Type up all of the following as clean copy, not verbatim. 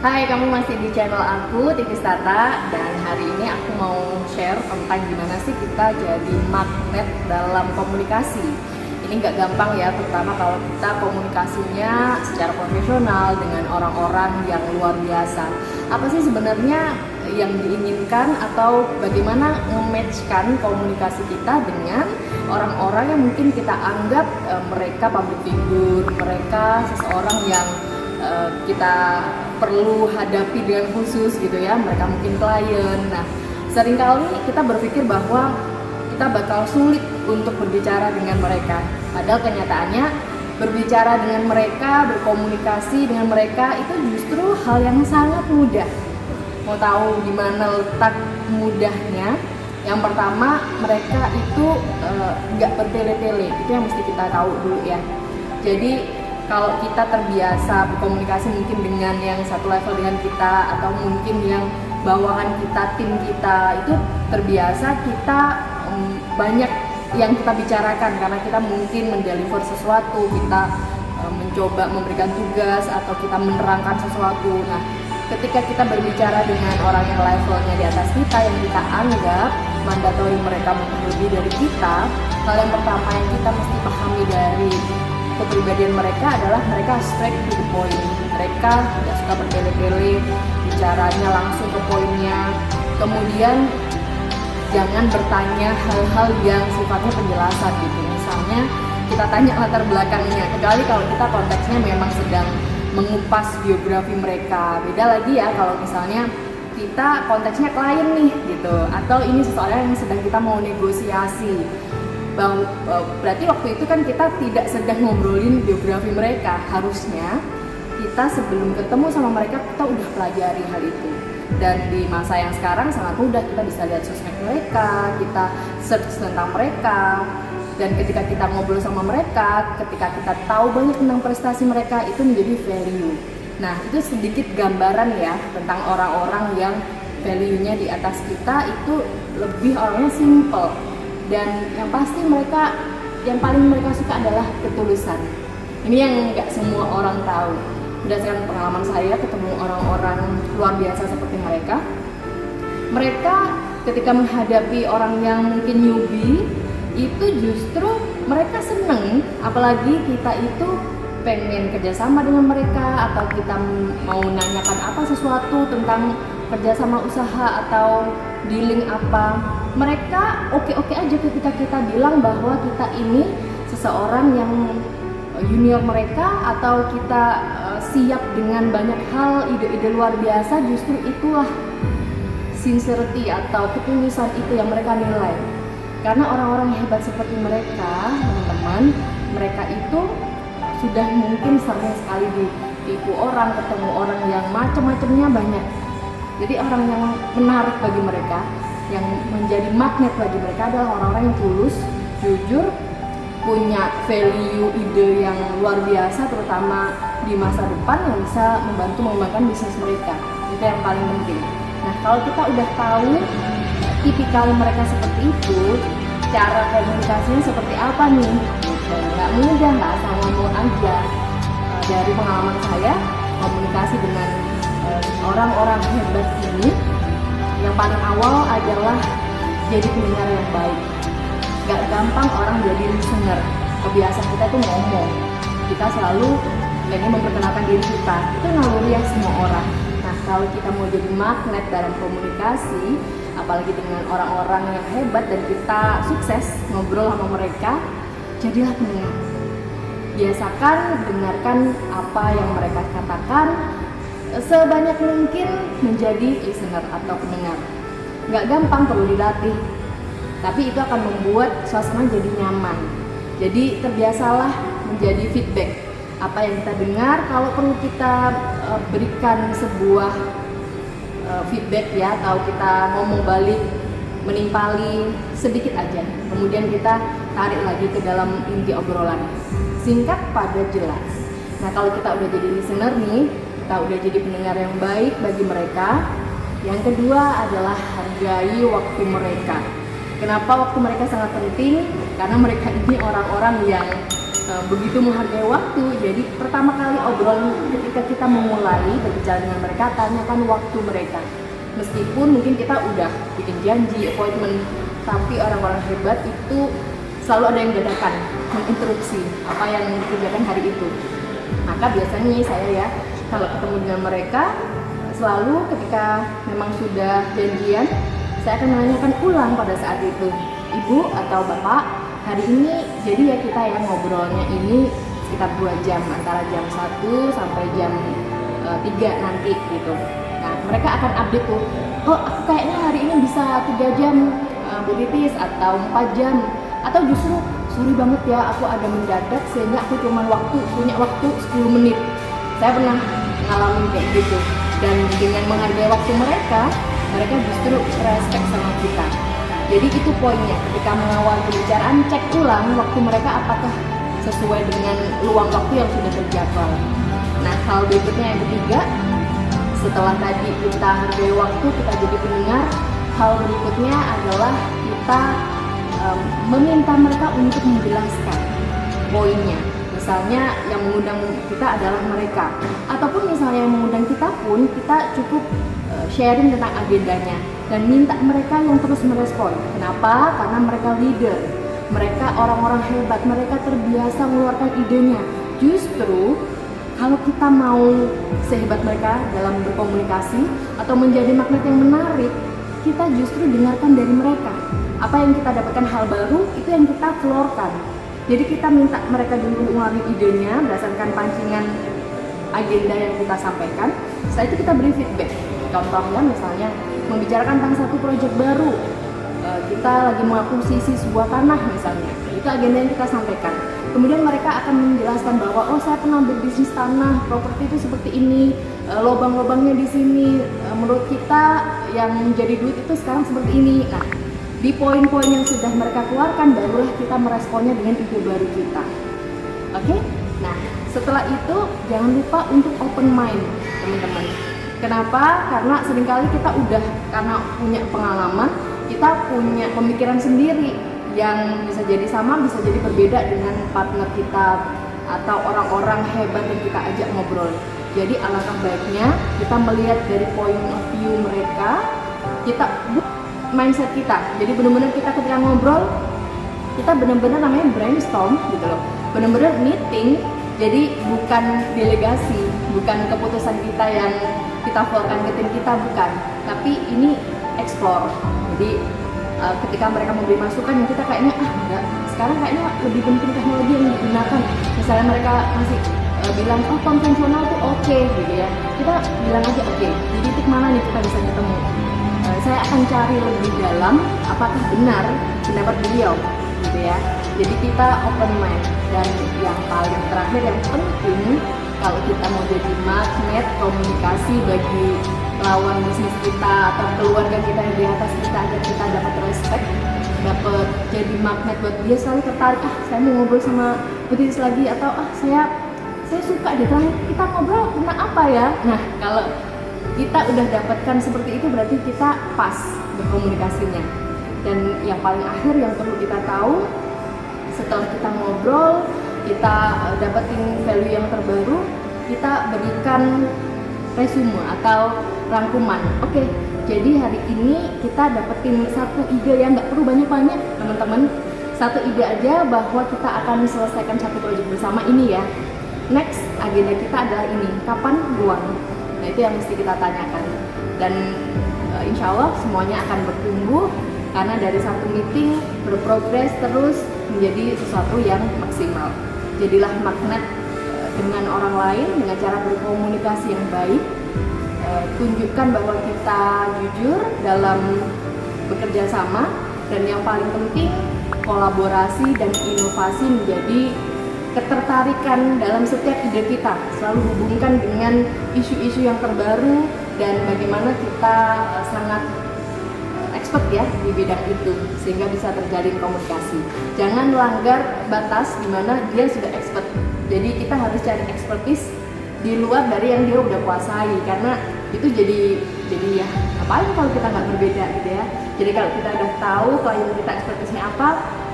Hai, kamu masih di channel aku, Titis Tata. Dan hari ini aku mau share tentang gimana sih kita jadi magnet dalam komunikasi. Ini nggak gampang ya, terutama kalau kita komunikasinya secara profesional dengan orang-orang yang luar biasa. Apa sih sebenarnya yang diinginkan atau bagaimana nge-matchkan komunikasi kita dengan orang-orang yang mungkin kita anggap mereka public figure, mereka seseorang yang kita perlu hadapi dengan khusus gitu ya, mereka mungkin klien. Nah, seringkali kita berpikir bahwa kita bakal sulit untuk berbicara dengan mereka, padahal kenyataannya berbicara dengan mereka, berkomunikasi dengan mereka itu justru hal yang sangat mudah. Mau tahu di mana letak mudahnya? Yang pertama, mereka itu nggak bertele-tele, itu yang mesti kita tahu dulu ya. Jadi kalau kita terbiasa berkomunikasi mungkin dengan yang satu level dengan kita, atau mungkin yang bawahan kita, tim kita itu terbiasa kita banyak yang kita bicarakan karena kita mungkin mendeliver sesuatu, kita mencoba memberikan tugas atau kita menerangkan sesuatu. Nah, ketika kita berbicara dengan orang yang levelnya di atas kita, yang kita anggap mandatori mereka mungkin lebih dari kita, hal yang pertama yang kita mesti pahami dari kepribadian mereka adalah mereka straight to the point. Mereka tidak suka bertele-tele, bicaranya langsung ke poinnya. Kemudian jangan bertanya hal-hal yang sifatnya penjelasan gitu. Misalnya kita tanya latar belakangnya, kecuali kalau kita konteksnya memang sedang mengupas biografi mereka. Beda lagi ya kalau misalnya kita konteksnya klien nih gitu, atau ini seseorang yang sedang kita mau negosiasi. Berarti waktu itu kan kita tidak sedang ngobrolin biografi mereka. Harusnya kita sebelum ketemu sama mereka kita udah pelajari hal itu. Dan di masa yang sekarang sangat mudah, kita bisa lihat sosmed mereka, kita search tentang mereka. Dan ketika kita ngobrol sama mereka, ketika kita tahu banyak tentang prestasi mereka, itu menjadi value. Nah, itu sedikit gambaran ya tentang orang-orang yang value-nya di atas kita, itu lebih orangnya simple. Dan yang pasti mereka, yang paling mereka suka adalah ketulusan. Ini yang nggak semua orang tahu. Berdasarkan pengalaman saya ketemu orang-orang luar biasa seperti mereka, ketika menghadapi orang yang mungkin newbie, itu justru mereka seneng. Apalagi kita itu pengen kerjasama dengan mereka, atau kita mau nanyakan apa sesuatu tentang kerjasama usaha atau dealing apa, mereka oke-oke aja ketika kita bilang bahwa kita ini seseorang yang junior mereka, atau kita siap dengan banyak hal, ide-ide luar biasa. Justru itulah sincerity atau ketulusan itu yang mereka nilai. Karena orang-orang hebat seperti mereka, teman-teman, mereka itu sudah mungkin sering sekali ditipu orang, ketemu orang yang macam-macamnya banyak. Jadi orang yang menarik bagi mereka, yang menjadi magnet bagi mereka adalah orang-orang yang tulus, jujur, punya value ide yang luar biasa, terutama di masa depan yang bisa membantu mengembangkan bisnis mereka. Itu yang paling penting. Nah, kalau kita udah tahu tipikal mereka seperti itu, cara komunikasinya seperti apa nih? Gitu. Nggak mudah, nggak asal ngomong aja. Dari pengalaman saya, komunikasi dengan orang-orang hebat ini, yang paling awal adalah jadi pendengar yang baik. Gak gampang orang jadi listener. Kebiasaan kita tuh ngomong, kita selalu pengen memperkenalkan diri kita. Itu naluri ya semua orang. Nah, kalau kita mau jadi magnet dalam komunikasi, apalagi dengan orang-orang yang hebat dan kita sukses ngobrol sama mereka, jadilah pendengar. Biasakan dengarkan apa yang mereka katakan, sebanyak mungkin menjadi listener atau pendengar. Nggak gampang, perlu dilatih, tapi itu akan membuat suasana jadi nyaman. Jadi terbiasalah menjadi feedback. Apa yang kita dengar, kalau perlu kita berikan sebuah feedback ya, atau kita ngomong balik, menimpali sedikit aja, kemudian kita tarik lagi ke dalam inti obrolan, singkat padat jelas. Nah, kalau kita udah jadi listener nih, kita udah jadi pendengar yang baik bagi mereka. Yang kedua adalah hargai waktu mereka. Kenapa waktu mereka sangat penting? Karena mereka ini orang-orang yang begitu menghargai waktu. Jadi pertama kali obrolan ketika kita memulai berbicara dengan mereka, tanyakan waktu mereka. Meskipun mungkin kita udah bikin janji, appointment, tapi orang-orang hebat itu selalu ada yang dadakan, menginterupsi apa yang dikerjakan hari itu. Maka biasanya saya ya, kalau ketemu dengan mereka, selalu ketika memang sudah janjian, saya akan menanyakan ulang pada saat itu, Ibu atau Bapak, hari ini jadi ya kita ya ngobrolnya ini sekitar 2 jam, antara jam 1 sampai jam 3 nanti gitu. Nah, mereka akan update tuh, oh aku kayaknya hari ini bisa 3 jam Bu Titis, atau 4 jam, atau justru sorry banget ya aku ada mendadak sehingga aku cuma punya waktu 10 menit. Saya pernah ngalamin kayak gitu, dan dengan menghargai waktu mereka justru respect sama kita. Jadi itu poinnya, ketika mengawal pembicaraan, cek ulang waktu mereka apakah sesuai dengan luang waktu yang sudah terjadwal. Nah, hal berikutnya yang ketiga, setelah tadi kita hargai waktu, kita jadi pendengar, hal berikutnya adalah kita meminta mereka untuk menjelaskan poinnya. Misalnya yang mengundang kita adalah mereka, ataupun misalnya yang mengundang kita pun, kita cukup sharing tentang agendanya dan minta mereka yang terus merespon. Kenapa? Karena mereka leader, mereka orang-orang hebat, mereka terbiasa mengeluarkan idenya. Justru kalau kita mau sehebat mereka dalam berkomunikasi atau menjadi magnet yang menarik, kita justru dengarkan dari mereka. Apa yang kita dapatkan hal baru, itu yang kita keluarkan. Jadi kita minta mereka dulu ngeluarin idenya berdasarkan pancingan agenda yang kita sampaikan. Setelah itu kita beri feedback. Contohnya misalnya membicarakan tentang satu proyek baru, kita lagi mengakuisisi sebuah tanah misalnya, itu agenda yang kita sampaikan. Kemudian mereka akan menjelaskan bahwa oh saya pernah berbisnis tanah, properti itu seperti ini, lobang-lobangnya di sini, menurut kita yang menjadi duit itu sekarang seperti ini. Nah, di poin-poin yang sudah mereka keluarkan, barulah kita meresponnya dengan ide baru kita. Oke? Nah, setelah itu jangan lupa untuk open mind, teman-teman. Kenapa? Karena seringkali kita udah, karena punya pengalaman, kita punya pemikiran sendiri yang bisa jadi sama, bisa jadi berbeda dengan partner kita atau orang-orang hebat yang kita ajak ngobrol. Jadi alangkah baiknya kita melihat dari point of view mereka, kita mindset kita. Jadi benar-benar kita ketika ngobrol, kita benar-benar namanya brainstorm gitu loh. Benar-benar meeting. Jadi bukan delegasi, bukan keputusan kita yang kita keluarkan ke tim kita, bukan. Tapi ini explore. Jadi ketika mereka memberi masukan yang kita kayaknya enggak, sekarang kayaknya lebih penting teknologi yang digunakan. Misalnya mereka masih bilang oh konvensional tuh oke, gitu ya. Kita bilang aja oke. Di titik mana nih kita bisa ketemu? Saya akan cari lebih dalam apakah benar pendapat beliau, gitu ya. Jadi kita open mind. Dan yang paling terakhir yang penting, kalau kita mau jadi magnet komunikasi bagi lawan bisnis kita atau keluarga kita yang di atas kita, agar kita dapat respect, dapat jadi magnet buat dia selalu tertarik, saya mau ngobrol sama Bu Titis lagi, atau saya suka deh terakhir kita ngobrol tentang apa ya. Nah, kalau kita udah dapatkan seperti itu, berarti kita pas berkomunikasinya. Dan yang paling akhir yang perlu kita tahu, setelah kita ngobrol, kita dapetin value yang terbaru, kita berikan resume atau rangkuman. Oke, jadi hari ini kita dapetin satu ide yang nggak perlu banyak-banyak, teman-teman. Satu ide aja bahwa kita akan selesaikan satu proyek bersama ini ya. Next, agenda kita adalah ini, kapan luang? Nah, itu yang mesti kita tanyakan. Dan insya Allah semuanya akan bertumbuh, karena dari satu meeting berprogres terus menjadi sesuatu yang maksimal. Jadilah magnet dengan orang lain dengan cara berkomunikasi yang baik. Tunjukkan bahwa kita jujur dalam bekerja sama, dan yang paling penting kolaborasi dan inovasi menjadi ketertarikan dalam setiap ide kita. Selalu hubungkan dengan isu-isu yang terbaru dan bagaimana kita sangat expert ya di bidang itu, sehingga bisa terjalin komunikasi. Jangan langgar batas di mana dia sudah expert. Jadi kita harus cari expertise di luar dari yang dia udah kuasai, karena itu jadi ya ngapain kalau kita nggak berbeda gitu ya. Jadi kalau kita udah tahu klien kita expertise-nya apa,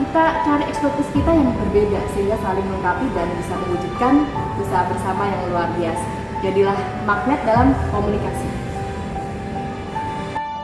kita cari ekspertis kita yang berbeda sehingga saling melengkapi dan bisa mewujudkan usaha bersama yang luar biasa. Jadilah magnet dalam komunikasi.